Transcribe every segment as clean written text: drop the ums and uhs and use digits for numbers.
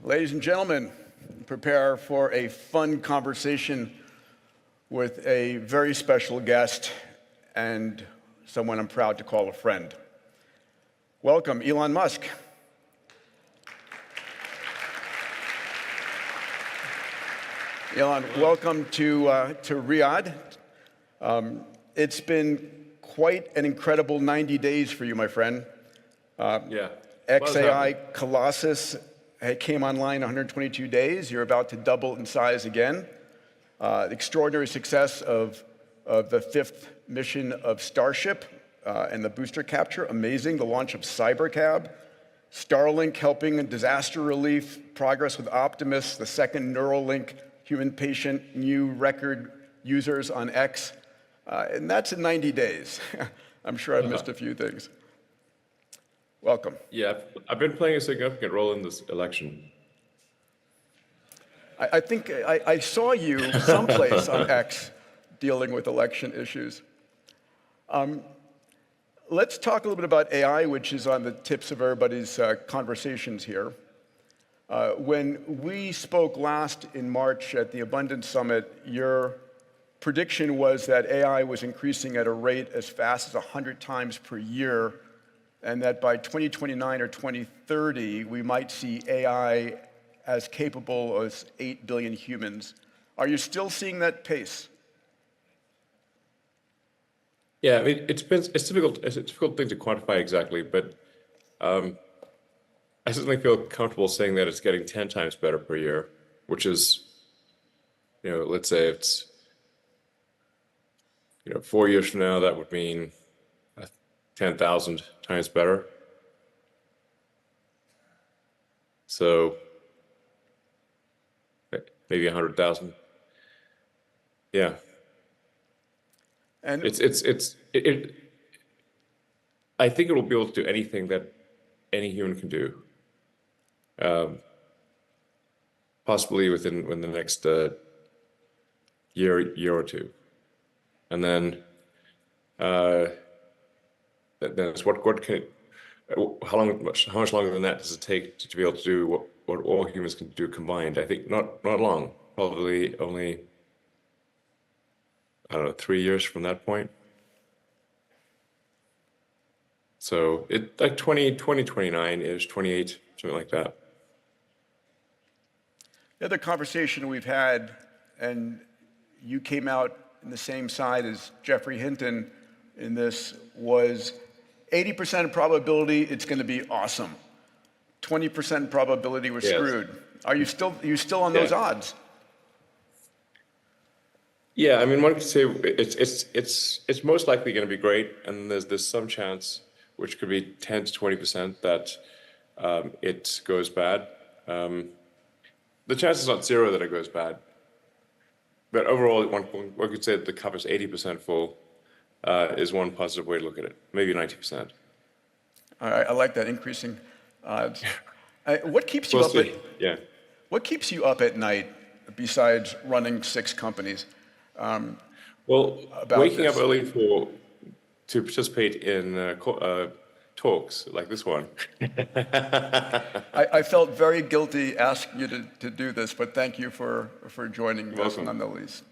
Ladies and gentlemen, prepare for a fun conversation with a very special guest and someone I'm proud to call a friend. Welcome, Elon Musk. Elon, welcome to Riyadh. It's been quite an incredible 90 days for you, my friend. XAI Colossus came online 122 days. You're about to double in size again. The extraordinary success of the fifth mission of Starship and the booster capture, amazing. The launch of Cybercab, Starlink helping in disaster relief, progress with Optimus, the second Neuralink human patient, new record users on X. And that's in 90 days. I'm sure I've missed a few things. Welcome. Yeah, I've been playing a significant role in this election. I think I saw you someplace on X dealing with election issues. Let's talk a little bit about AI, which is on the tips of everybody's conversations here. When we spoke last in March at the Abundance Summit, your prediction was that AI was increasing at a rate as fast as 100 times per year, and that by 2029 or 2030, we might see AI as capable as 8 billion humans. Are you still seeing that pace? Yeah, I mean, it's difficult. It's a difficult thing to quantify exactly, but I certainly feel comfortable saying that it's getting 10 times better per year, which is, let's say it's, 4 years from now, that would mean 10,000 times better. So maybe 100,000. Yeah. And I think it will be able to do anything that any human can do. Possibly within the next year or two, and then it's what can how much longer than that does it take to be able to do what all humans can do combined? I think not long. Probably only, I don't know, 3 years from that point. So it like 2029-ish, 28, something like that. the other conversation we've had, and you came out in the same side as Jeffrey Hinton in this, was 80% probability it's going to be awesome. 20% probability we're screwed. Are you still on those odds? Yeah, I mean, one could say it's most likely going to be great, and there's some chance, which could be 10 to 20%, that it goes bad. The chance is not zero that it goes bad, but overall, one could say that the cup is 80% full. Is one positive way to look at it, maybe 90%. All right, I like that, increasing odds. What keeps you We'll up see. What keeps you up at night besides running 6 companies? Well, waking this? up early to participate in talks like this one. I felt very guilty asking you to do this, but thank you for joining us nonetheless.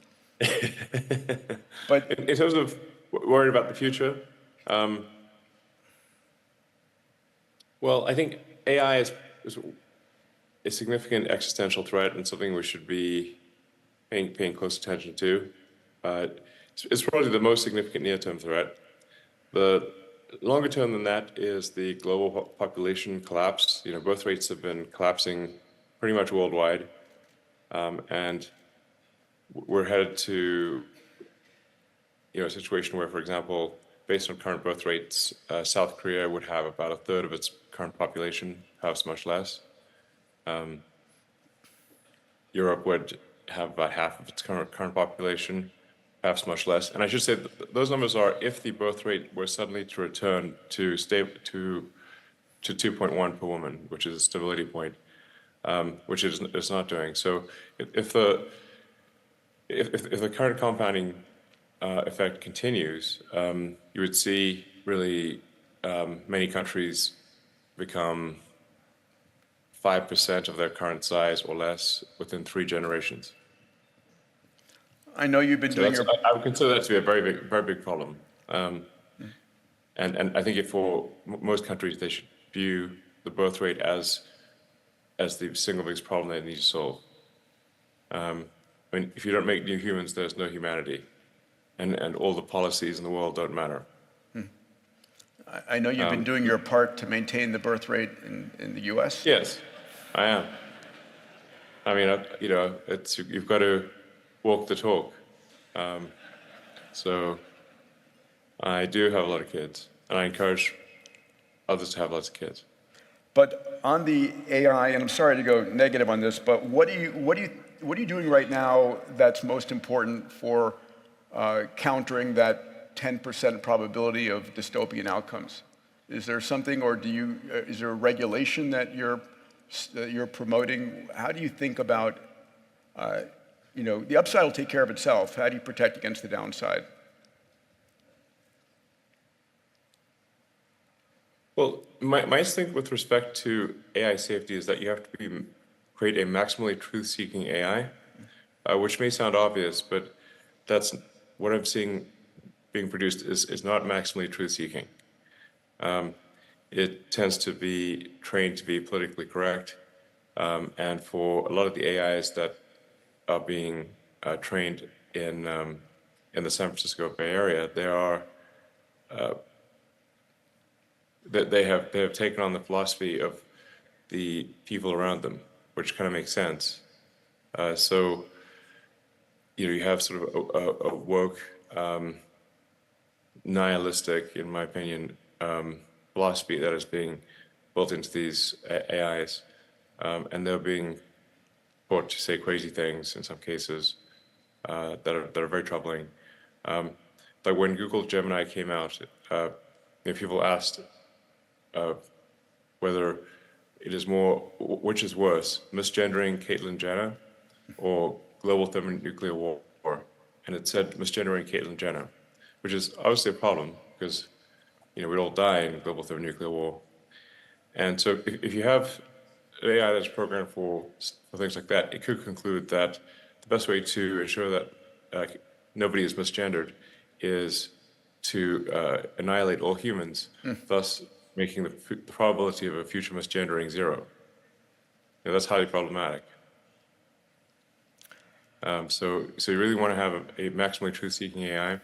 But in terms of worried about the future, well, I think AI is a significant existential threat and something we should be paying close attention to. It's probably the most significant near-term threat. The longer term than that is the global population collapse. Birth rates have been collapsing pretty much worldwide, and we're headed to a situation where, for example, based on current birth rates, South Korea would have about a third of its current population, perhaps much less. Europe would have about half of its current population, perhaps much less. And I should say that those numbers are if the birth rate were suddenly to return to 2.1 per woman, which is a stability point, which it's not doing. So if the current compounding effect continues, you would see really many countries become 5% of their current size or less within 3 generations. I know you've been So doing that's, your. I would consider that to be a very big problem. And I think for most countries, they should view the birth rate as the single biggest problem they need to solve. I mean, if you don't make new humans, there's no humanity, and all the policies in the world don't matter. I know you've been doing your part to maintain the birth rate in the U.S. Yes, I am. I mean, you know, you've got to walk the talk. So I do have a lot of kids, and I encourage others to have lots of kids. But on the AI, and I'm sorry to go negative on this, but what are you doing right now that's most important for countering that 10% probability of dystopian outcomes? Is there something, or is there a regulation that you're promoting? How do you think about, the upside will take care of itself. How do you protect against the downside? Well, my instinct with respect to AI safety is that you have to create a maximally truth-seeking AI, which may sound obvious, but that's what I'm seeing being produced is not maximally truth-seeking. It tends to be trained to be politically correct, and for a lot of the AIs that are being trained in the San Francisco Bay Area, they have taken on the philosophy of the people around them, which kind of makes sense. So, you have sort of a woke, nihilistic, in my opinion, philosophy that is being built into these AIs, and they're being taught to say crazy things in some cases that are very troubling. Like when Google Gemini came out, people asked whether it is which is worse, misgendering Caitlyn Jenner or global thermonuclear war? And it said misgendering Caitlyn Jenner, which is obviously a problem because, we'd all die in global thermonuclear war. And so if you have an AI that's programmed for things like that, it could conclude that the best way to ensure that nobody is misgendered is to annihilate all humans, thus making the probability of a future misgendering 0. That's highly problematic. So you really want to have a maximally truth-seeking AI,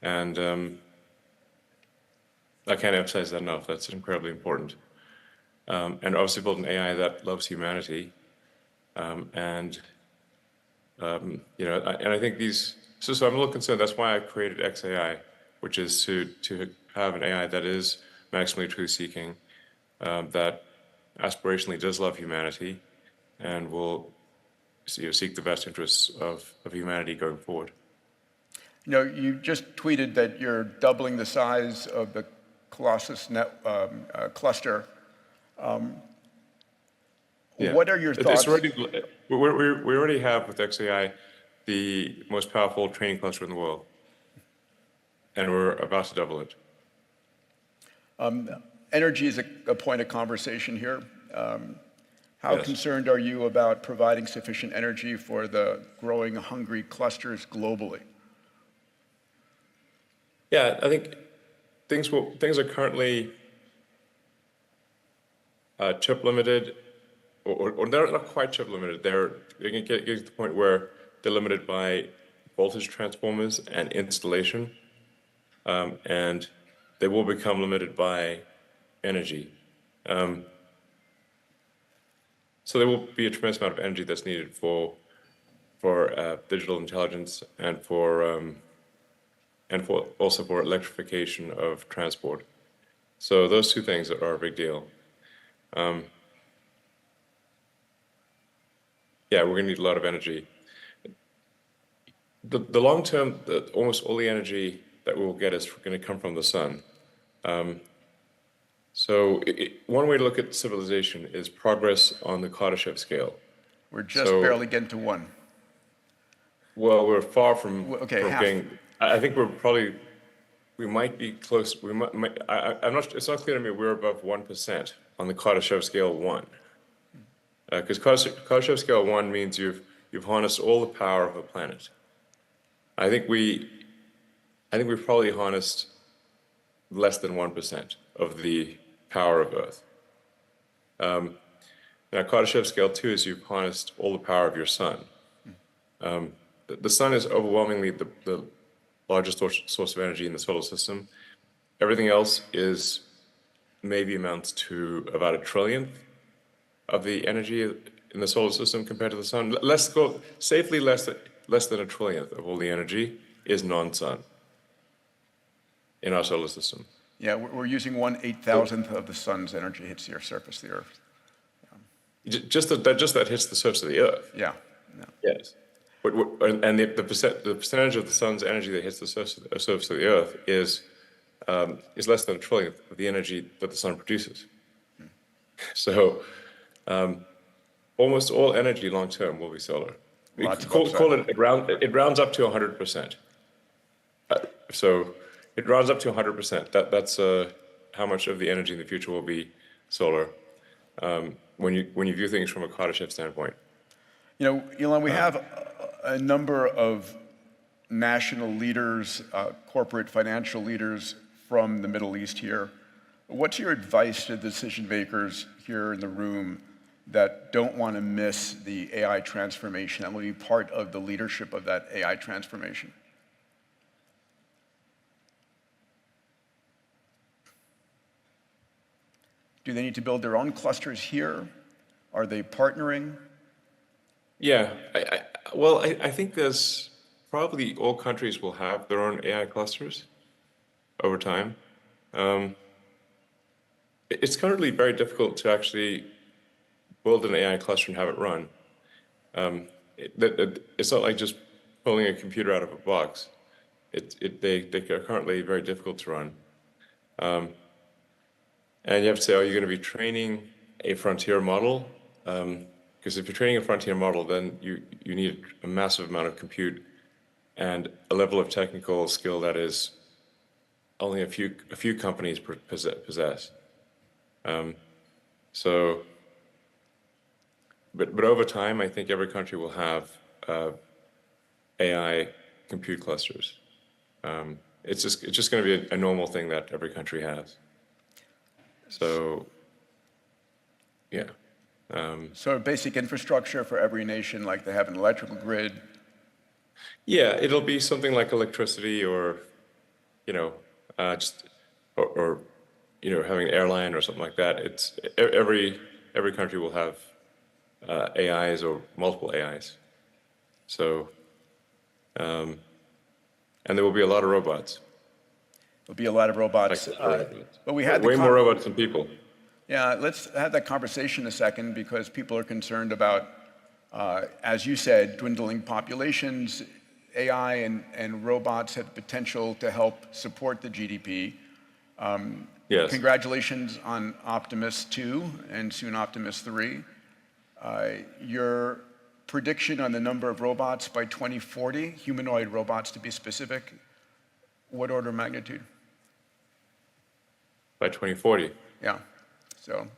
and I can't emphasize that enough. That's incredibly important. And obviously build an AI that loves humanity, and I think these. So I'm a little concerned. That's why I created XAI, which is to have an AI that is maximally truth-seeking, that aspirationally does love humanity, and will seek the best interests of humanity going forward. You just tweeted that you're doubling the size of the Colossus cluster. Yeah. What are your thoughts? We already have with XAI the most powerful training cluster in the world, and we're about to double it. Energy is a point of conversation here. How Yes. concerned are you about providing sufficient energy for the growing hungry clusters globally? Yeah, I think things are currently chip limited, or they're not quite chip limited. They're getting to the point where they're limited by voltage transformers and installation, and they will become limited by energy. So there will be a tremendous amount of energy that's needed for digital intelligence and for also for electrification of transport. So those two things are a big deal. Yeah, we're going to need a lot of energy. The long term, almost all the energy that we will get is going to come from the sun. So one way to look at civilization is progress on the Kardashev scale. We're just barely getting to 1. Well, we're far from, half. getting. I think we might be close. I'm not. It's not clear to me we're above 1% on the Kardashev scale 1. Because Kardashev scale 1 means you've harnessed all the power of a planet. I think we've probably harnessed less than 1% of the power of Earth. Now, Kardashev scale 2 is you've harnessed all the power of your sun. The sun is overwhelmingly the largest source of energy in the solar system. Everything else is maybe amounts to about a trillionth of the energy in the solar system compared to the sun. Safely less than a trillionth of all the energy is non-sun in our solar system. Yeah, we're using 1/8,000th of the sun's energy hits the surface of the Earth. Just that hits the surface of the Earth. Yeah. Yeah. Yes. And the percentage of the sun's energy that hits the surface of the Earth is less than a trillionth of the energy that the sun produces. So almost all energy long term will be solar. We call it rounds up to 100%. So it rounds up to 100%. That's how much of the energy in the future will be solar. When you view things from a Kardashev standpoint. You know, Elon, we have a number of national leaders, corporate financial leaders from the Middle East here. What's your advice to decision makers here in the room that don't want to miss the AI transformation, that will be part of the leadership of that AI transformation? Do they need to build their own clusters here? Are they partnering? Yeah, I think there's probably all countries will have their own AI clusters over time. It's currently very difficult to actually build an AI cluster and have it run. It's not like just pulling a computer out of a box. They are currently very difficult to run. And you have to say, are you going to be training a frontier model? Because if you're training a frontier model, then you need a massive amount of compute and a level of technical skill that is only a few companies possess. But over time, I think every country will have AI compute clusters. It's just going to be a normal thing that every country has. So, yeah. So basic infrastructure for every nation, like they have an electrical grid. Yeah, it'll be something like electricity, or having an airline or something like that. It's every country will have AIs or multiple AIs. So, and there will be a lot of robots. There'll be a lot of robots. But we had way more robots than people. Yeah, let's have that conversation a second, because people are concerned about, as you said, dwindling populations. AI and robots have the potential to help support the GDP. Yes. Congratulations on Optimus 2 and soon Optimus 3. Your prediction on the number of robots by 2040, humanoid robots to be specific, what order of magnitude? By 2040? Yeah, so.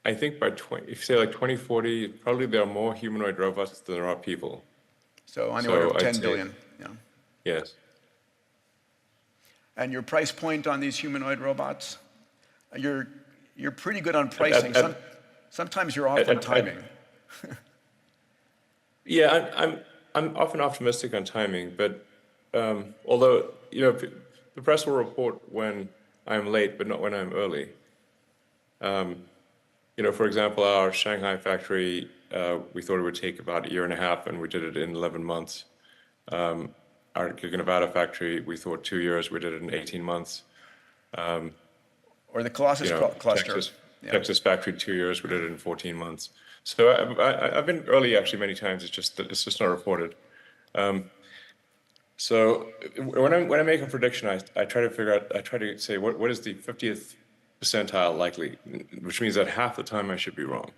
I think if you say like 2040, probably there are more humanoid robots than there are people. So on the order of 10 billion, yeah. Yes. And your price point on these humanoid robots? You're pretty good on pricing. Sometimes you're off on timing. Yeah, I'm often optimistic on timing, but although the press will report when I'm late, but not when I'm early. For example, our Shanghai factory, we thought it would take about 1.5 years, and we did it in 11 months. Our Nevada factory, we thought 2 years, we did it in 18 months. Or the Colossus cluster. Texas factory, 2 years, we did it in 14 months. So I've been early actually many times. It's just not reported. So when I make a prediction, I try to say what is the 50th percentile likely, which means that half the time I should be wrong.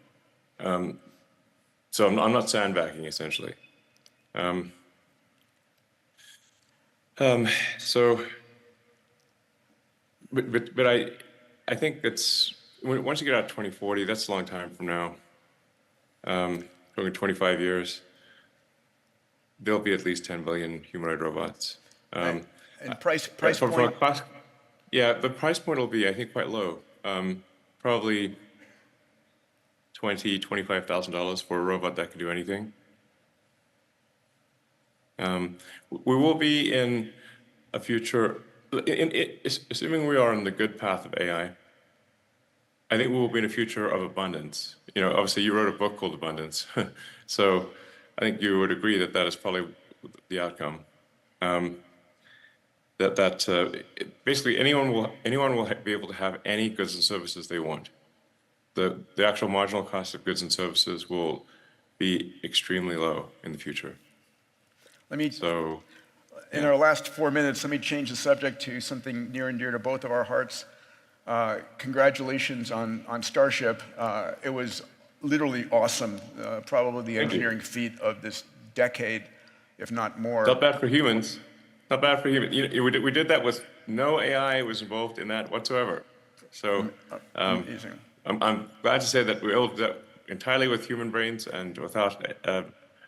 So I'm not sandbagging essentially. but I think once you get out 2040, that's a long time from now. Probably 25 years, there'll be at least 10 billion humanoid robots. And price From a point, cost, yeah, the price point will be, I think, quite low. Probably $25,000 for a robot that can do anything. We will be in a future, assuming we are on the good path of AI. I think we will be in a future of abundance. Obviously, you wrote a book called Abundance, so I think you would agree that that is probably the outcome. Basically anyone will be able to have any goods and services they want. The actual marginal cost of goods and services will be extremely low in the future. In our last 4 minutes, let me change the subject to something near and dear to both of our hearts. Congratulations on Starship. It was literally awesome. Probably the engineering feat of this decade, if not more. Not bad for humans. Not bad for humans. We did that with no AI was involved in that whatsoever. So Amazing. I'm glad to say that we were able to do that entirely with human brains and without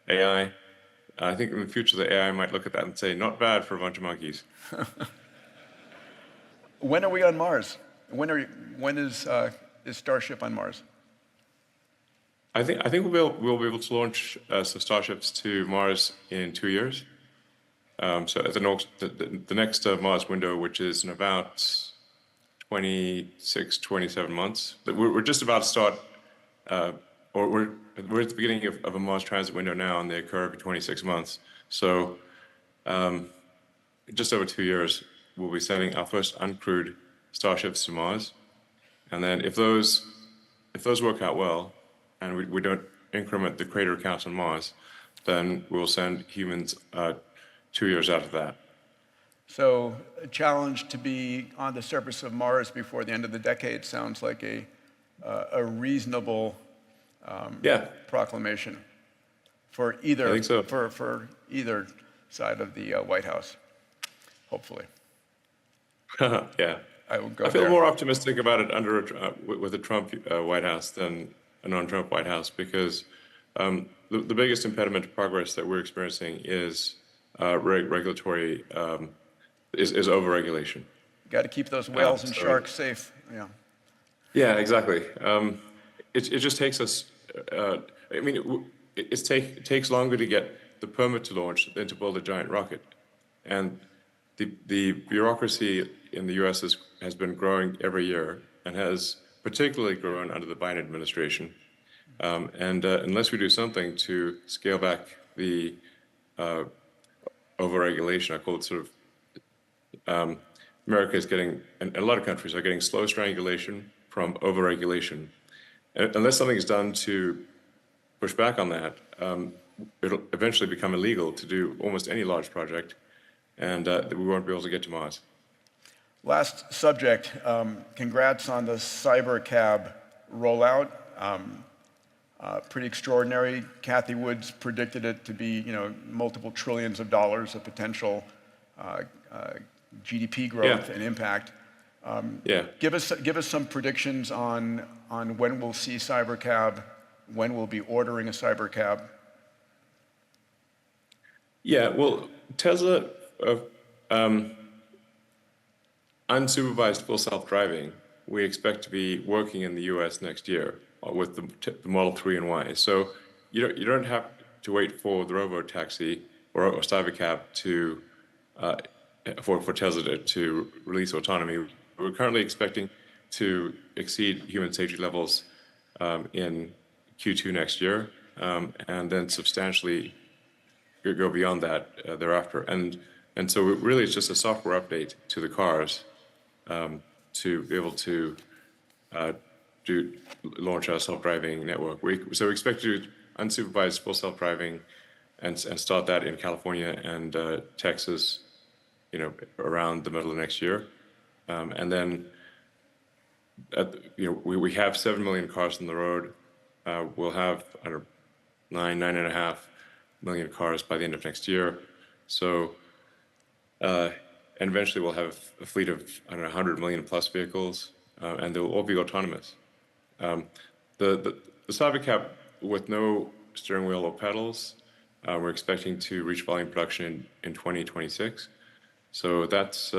AI. I think in the future the AI might look at that and say, not bad for a bunch of monkeys. When are we on Mars? When is Starship on Mars? I think we'll be able to launch some Starships to Mars in 2 years. So at the next Mars window, which is in about 26, 27 months, we're just about to start, or we're at the beginning of a Mars transit window now, and they occur every 26 months. So just over 2 years, we'll be sending our first uncrewed Starships to Mars, and then if those work out well, and we don't increment the crater count on Mars, then we'll send humans 2 years after that. So a challenge to be on the surface of Mars before the end of the decade sounds like a reasonable proclamation for either I think so. for either side of the White House, hopefully. Yeah. I will go I feel there. more optimistic about it with a Trump White House than a non-Trump White House, because the biggest impediment to progress that we're experiencing is regulatory is overregulation. Got to keep those whales and sharks safe. Yeah. Yeah, exactly. It just takes us. I mean, it takes longer to get the permit to launch than to build a giant rocket, and the bureaucracy in the U.S. has been growing every year and has particularly grown under the Biden administration. And unless we do something to scale back the overregulation, I call it sort of, America is getting, and a lot of countries are getting slow strangulation from overregulation. And unless something is done to push back on that, it'll eventually become illegal to do almost any large project, and we won't be able to get to Mars. Last subject. Congrats on the cybercab rollout. Pretty extraordinary. Kathy Woods predicted it to be, multiple trillions of dollars of potential GDP growth and impact. Give us some predictions on when we'll see cybercab, when we'll be ordering a cybercab. Yeah, well, Tesla, unsupervised full self-driving, we expect to be working in the U.S. next year with the Model 3 and Y. So you don't have to wait for the robo-taxi or cybercab for Tesla to release autonomy. We're currently expecting to exceed human safety levels in Q2 next year, and then substantially go beyond that thereafter. And so really it's just a software update to the cars to be able to launch our self-driving network. So we expect to do unsupervised full self-driving and start that in California and Texas, around the middle of next year. And then, we have 7 million cars on the road. We'll have 9.5 million cars by the end of next year. So and eventually we'll have a fleet of, I don't know, 100 million plus vehicles, and they'll all be autonomous. The Cybercab with no steering wheel or pedals, we're expecting to reach volume production in 2026. So that's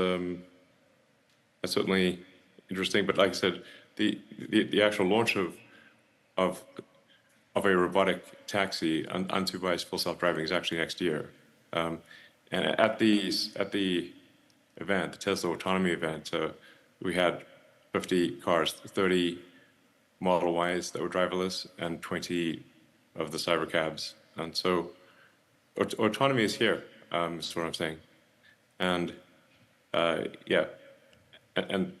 certainly interesting. But like I said, the actual launch of a robotic taxi unsupervised full self-driving is actually next year. And at the event, the Tesla autonomy event, we had 50 cars, 30 Model Ys that were driverless, and 20 of the Cybercabs. And so autonomy is here, is what I'm saying. And yeah, and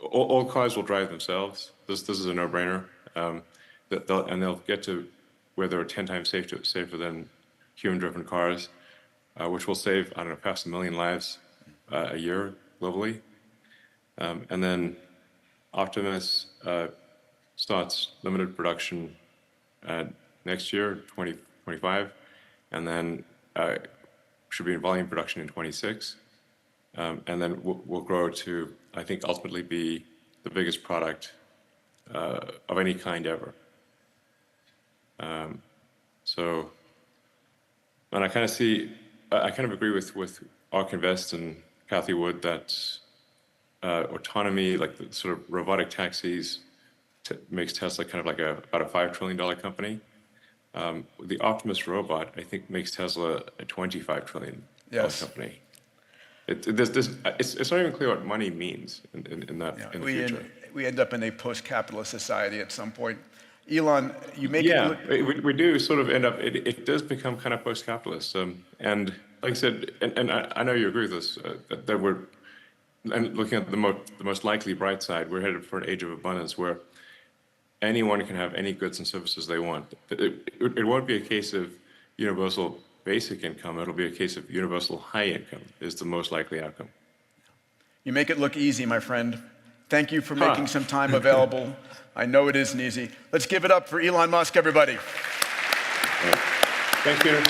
all cars will drive themselves. This is a no-brainer. And they'll get to where they're 10 times safer than human-driven cars, which will save, I don't know, past 1 million lives a year globally. And then Optimus starts limited production next year, 2025, and then should be in volume production in 26. And then we'll grow to, I think, ultimately be the biggest product of any kind ever. So, and I kind of agree with Ark Invest and Kathy Wood that autonomy, like the sort of robotic taxis, makes Tesla kind of like about a $5 trillion company. The Optimus robot, I think, makes Tesla a $25 trillion company. It's not even clear what money means in the future. We end up in a post-capitalist society at some point. Elon, you make it look... we do sort of end up, it does become kind of post-capitalist. And like I said, and I know you agree with this, that we're, and looking at the most likely bright side, we're headed for an age of abundance where anyone can have any goods and services they want. It won't be a case of universal basic income. It'll be a case of universal high income is the most likely outcome. You make it look easy, my friend. Thank you for making some time available. I know it isn't easy. Let's give it up for Elon Musk, everybody. Thanks, Peter.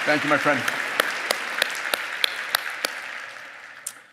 Thank you, my friend.